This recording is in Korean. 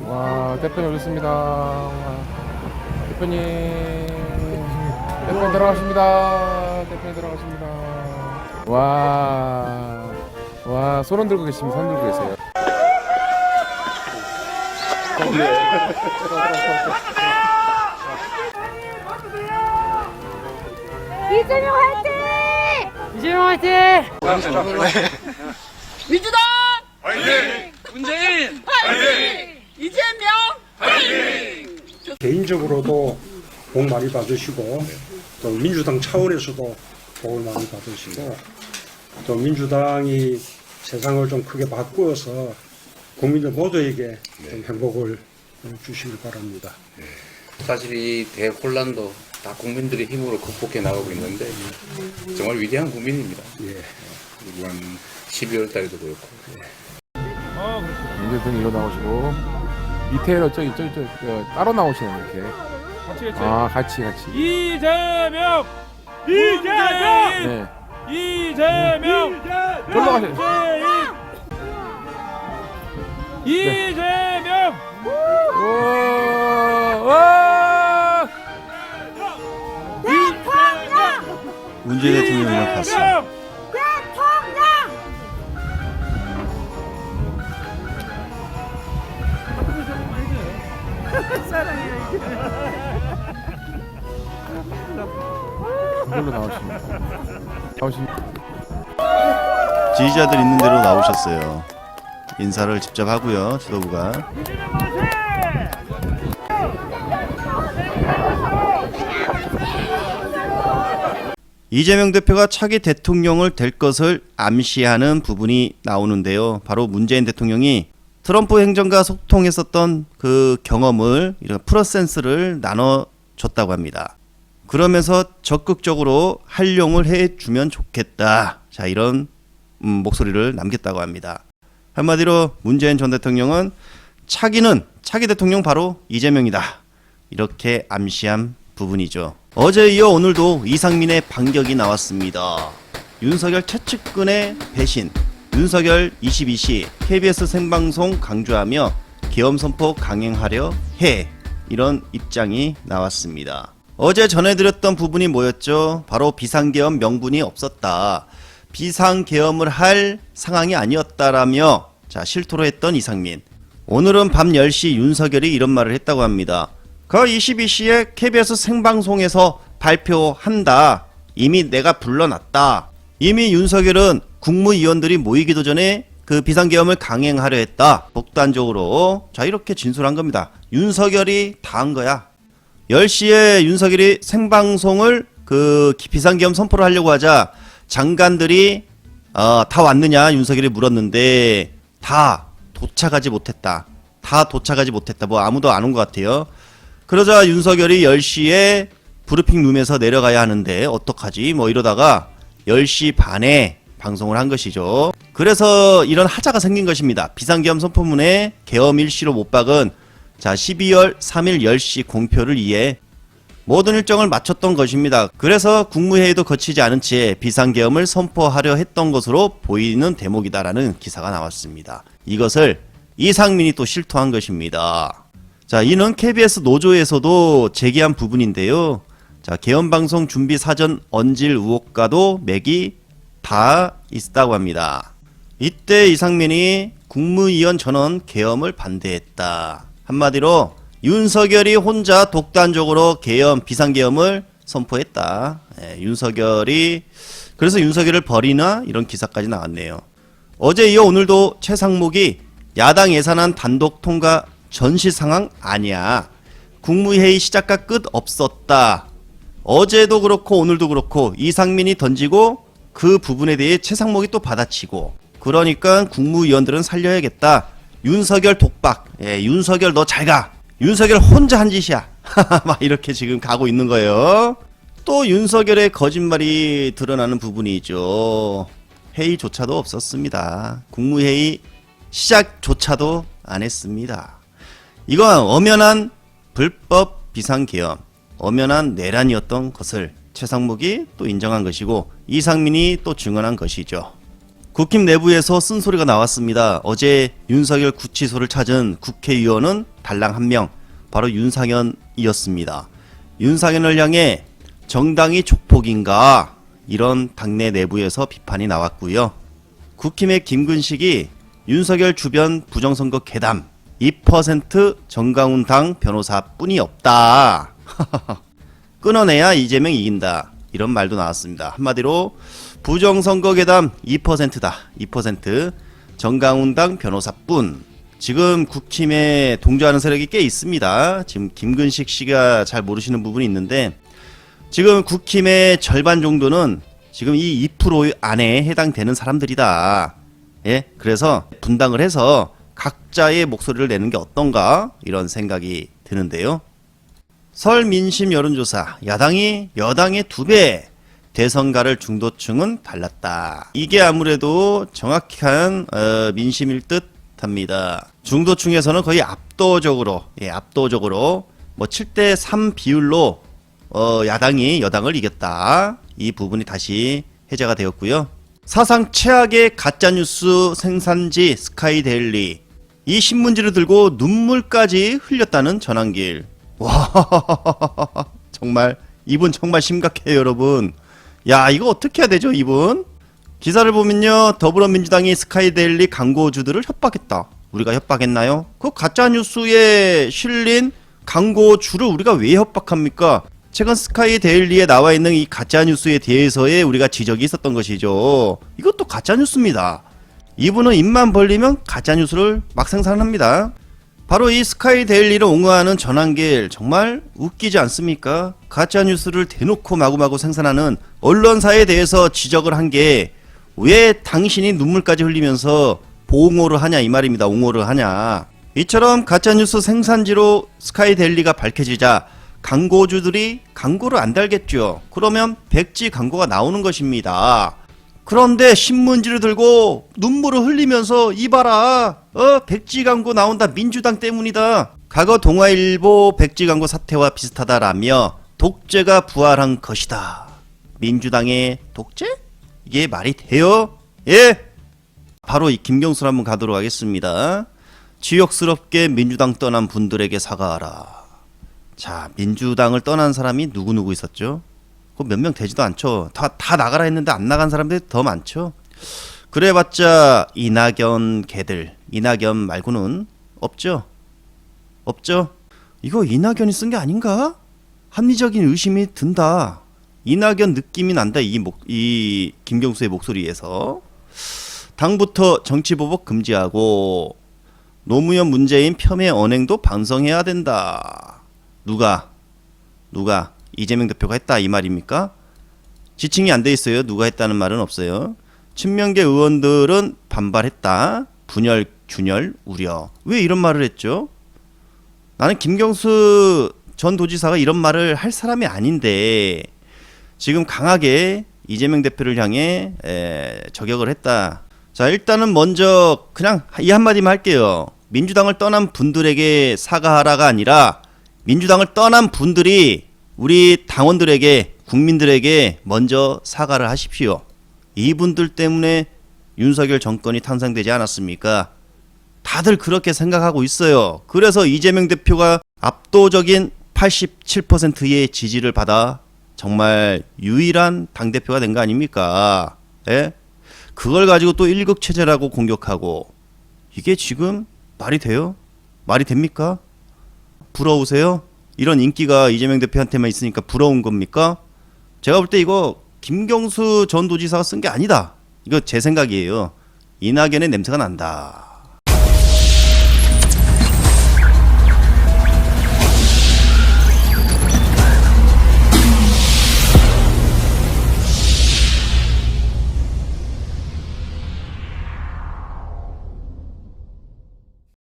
와, 대표님 오셨습니다. 대표님 들어가십니다. 대표님 들어가십니다. 와, 손 들고 계십니다. 손 들고 계세요. 이재명 화이팅! 이재명 화이팅! 민주당 화이팅! 문재인 화이팅! 이재명 화이팅! 개인적으로도 복 많이 받으시고 또 민주당 차원에서도 복을 많이 받으시고 또 민주당이 세상을 좀 크게 바꾸어서 국민들 모두에게 좀 행복을 주시길 바랍니다. 사실 이 대혼란도 다 국민들의 힘으로 극복해 나가고 있는데 정말 위대한 국민입니다. 예. 이번 12월 달에도 그렇고. 문재인 일로 나오시고 밑에는 저기 따로 나오시네 이렇게. 같이. 이재명! 네. 이재명! 절로 가세요. 이재명! 와! 문재인 대통령이랑 갔어. 이걸로 나오십니다. 지지자들 있는 대로 나오셨어요. 인사를 직접 하고요. 지도부가. 이재명 대표가 차기 대통령을 될 것을 암시하는 부분이 나오는데요. 바로 문재인 대통령이 트럼프 행정과 소통했었던 그 경험을 이런 프로센스를 나눠줬다고 합니다. 그러면서 적극적으로 활용을 해주면 좋겠다. 자, 이런 목소리를 남겼다고 합니다. 한마디로 문재인 전 대통령은 차기 대통령 바로 이재명이다. 이렇게 암시한 부분이죠. 어제 이어 오늘도 이상민의 반격이 나왔습니다. 윤석열 최측근의 배신, 윤석열 22시 KBS 생방송 강조하며 계엄 선포 강행하려 해. 이런 입장이 나왔습니다. 어제 전해드렸던 부분이 뭐였죠? 바로 비상계엄 명분이 없었다. 비상계엄을 할 상황이 아니었다라며 실토로 했던 이상민. 오늘은 밤 10시 윤석열이 이런 말을 했다고 합니다. 그 22시에 KBS 생방송에서 발표한다. 이미 내가 불러놨다. 이미 윤석열은 국무위원들이 모이기도 전에 그 비상계엄을 강행하려 했다. 독단적으로. 이렇게 진술한 겁니다. 윤석열이 다 한 거야. 10시에 윤석열이 생방송을 그 비상계엄 선포를 하려고 하자 장관들이 다 왔느냐 윤석열이 물었는데 다 도착하지 못했다. 뭐 아무도 안 온 것 같아요. 그러자 윤석열이 10시에 브리핑 룸에서 내려가야 하는데 어떡하지? 뭐 이러다가 10시 반에 방송을 한 것이죠. 그래서 이런 하자가 생긴 것입니다. 비상계엄 선포문에 계엄 일시로 못 박은 12월 3일 10시 공표를 위해 모든 일정을 마쳤던 것입니다. 그래서 국무회의도 거치지 않은 채 비상계엄을 선포하려 했던 것으로 보이는 대목이다라는 기사가 나왔습니다. 이것을 이상민이 또 실토한 것입니다. 이는 KBS 노조에서도 제기한 부분인데요. 계엄방송 준비 사전 언질 의혹과도 맥이 다 있다고 합니다. 이때 이상민이 국무위원 전원 계엄을 반대했다. 한마디로 윤석열이 혼자 독단적으로 비상계엄을 선포했다. 그래서 윤석열을 버리나? 이런 기사까지 나왔네요. 어제 이어 오늘도 최상목이 야당 예산안 단독 통과 전시 상황 아니야. 국무회의 시작과 끝 없었다. 어제도 그렇고 오늘도 그렇고 이상민이 던지고 그 부분에 대해 최상목이 또 받아치고, 그러니까 국무위원들은 살려야겠다. 윤석열 독박. 윤석열 너 잘 가. 윤석열 혼자 한 짓이야. 막 이렇게 지금 가고 있는 거예요. 또 윤석열의 거짓말이 드러나는 부분이죠. 회의조차도 없었습니다. 국무회의 시작조차도 안 했습니다. 이건 엄연한 불법 비상계엄, 엄연한 내란이었던 것을 최상목이 또 인정한 것이고 이상민이 또 증언한 것이죠. 국힘 내부에서 쓴소리가 나왔습니다. 어제 윤석열 구치소를 찾은 국회의원은 달랑 한 명, 바로 윤상현이었습니다. 윤상현을 향해 정당이 족폭인가, 이런 당내 내부에서 비판이 나왔고요. 국힘의 김근식이 윤석열 주변 부정선거 괴담 2% 정강훈 당 변호사뿐이 없다. 끊어내야 이재명 이긴다, 이런 말도 나왔습니다. 한마디로 부정선거 괴담 2%다. 2% 정강훈 당 변호사뿐. 지금 국힘에 동조하는 세력이 꽤 있습니다. 지금 김근식 씨가 잘 모르시는 부분이 있는데, 지금 국힘의 절반 정도는 지금 이 2% 안에 해당되는 사람들이다. 예, 그래서 분당을 해서 각자의 목소리를 내는 게 어떤가, 이런 생각이 드는데요. 설 민심 여론조사, 야당이 여당의 2배, 대선가를 중도층은 달랐다. 이게 아무래도 정확한 민심일 듯 합니다. 중도층에서는 거의 압도적으로 뭐 7대3 비율로 야당이 여당을 이겼다. 이 부분이 다시 해제가 되었고요. 사상 최악의 가짜뉴스 생산지 스카이데일리, 이 신문지를 들고 눈물까지 흘렸다는 전한길. 와, 정말 이분 정말 심각해요, 여러분. 야, 이거 어떻게 해야 되죠, 이분? 기사를 보면요, 더불어민주당이 스카이데일리 광고주들을 협박했다. 우리가 협박했나요? 그 가짜뉴스에 실린 광고주를 우리가 왜 협박합니까? 최근 스카이데일리에 나와 있는 이 가짜뉴스에 대해서의 우리가 지적이 있었던 것이죠. 이것도 가짜뉴스입니다. 이분은 입만 벌리면 가짜뉴스를 막 생산합니다. 바로 이 스카이데일리를 옹호하는 전한길, 정말 웃기지 않습니까? 가짜뉴스를 대놓고 마구마구 생산하는 언론사에 대해서 지적을 한 게 왜 당신이 눈물까지 흘리면서 보옹호를 하냐, 이 말입니다. 옹호를 하냐. 이처럼 가짜뉴스 생산지로 스카이데일리가 밝혀지자 광고주들이 광고를 안 달겠죠. 그러면 백지 광고가 나오는 것입니다. 그런데 신문지를 들고 눈물을 흘리면서 이봐라, 백지 광고 나온다, 민주당 때문이다, 과거 동아일보 백지 광고 사태와 비슷하다라며 독재가 부활한 것이다. 민주당의 독재? 이게 말이 돼요? 예? 바로 이 김경수로 한번 가도록 하겠습니다. 지역스럽게 민주당 떠난 분들에게 사과하라. 자, 민주당을 떠난 사람이 누구누구 있었죠? 그 몇 명 되지도 않죠. 다 나가라 했는데 안 나간 사람들이 더 많죠. 그래봤자 이낙연 개들, 이낙연 말고는 없죠. 이거 이낙연이 쓴 게 아닌가? 합리적인 의심이 든다. 이낙연 느낌이 난다. 이 김경수의 목소리에서. 당부터 정치보복 금지하고 노무현 문재인 폄훼 언행도 반성해야 된다. 누가 이재명 대표가 했다, 이 말입니까? 지칭이 안 돼 있어요. 누가 했다는 말은 없어요. 친명계 의원들은 반발했다. 분열, 균열, 우려. 왜 이런 말을 했죠? 나는 김경수 전 도지사가 이런 말을 할 사람이 아닌데 지금 강하게 이재명 대표를 향해 저격을 했다. 자, 일단은 먼저 그냥 이 한마디만 할게요. 민주당을 떠난 분들에게 사과하라가 아니라 민주당을 떠난 분들이 우리 당원들에게, 국민들에게 먼저 사과를 하십시오. 이분들 때문에 윤석열 정권이 탄생되지 않았습니까? 다들 그렇게 생각하고 있어요. 그래서 이재명 대표가 압도적인 87%의 지지를 받아 정말 유일한 당대표가 된 거 아닙니까? 예? 그걸 가지고 또 일극체제라고 공격하고, 이게 지금 말이 돼요? 말이 됩니까? 부러우세요? 이런 인기가 이재명 대표한테만 있으니까 부러운 겁니까? 제가 볼 때 이거 김경수 전 도지사가 쓴 게 아니다. 이거 제 생각이에요. 이낙연의 냄새가 난다.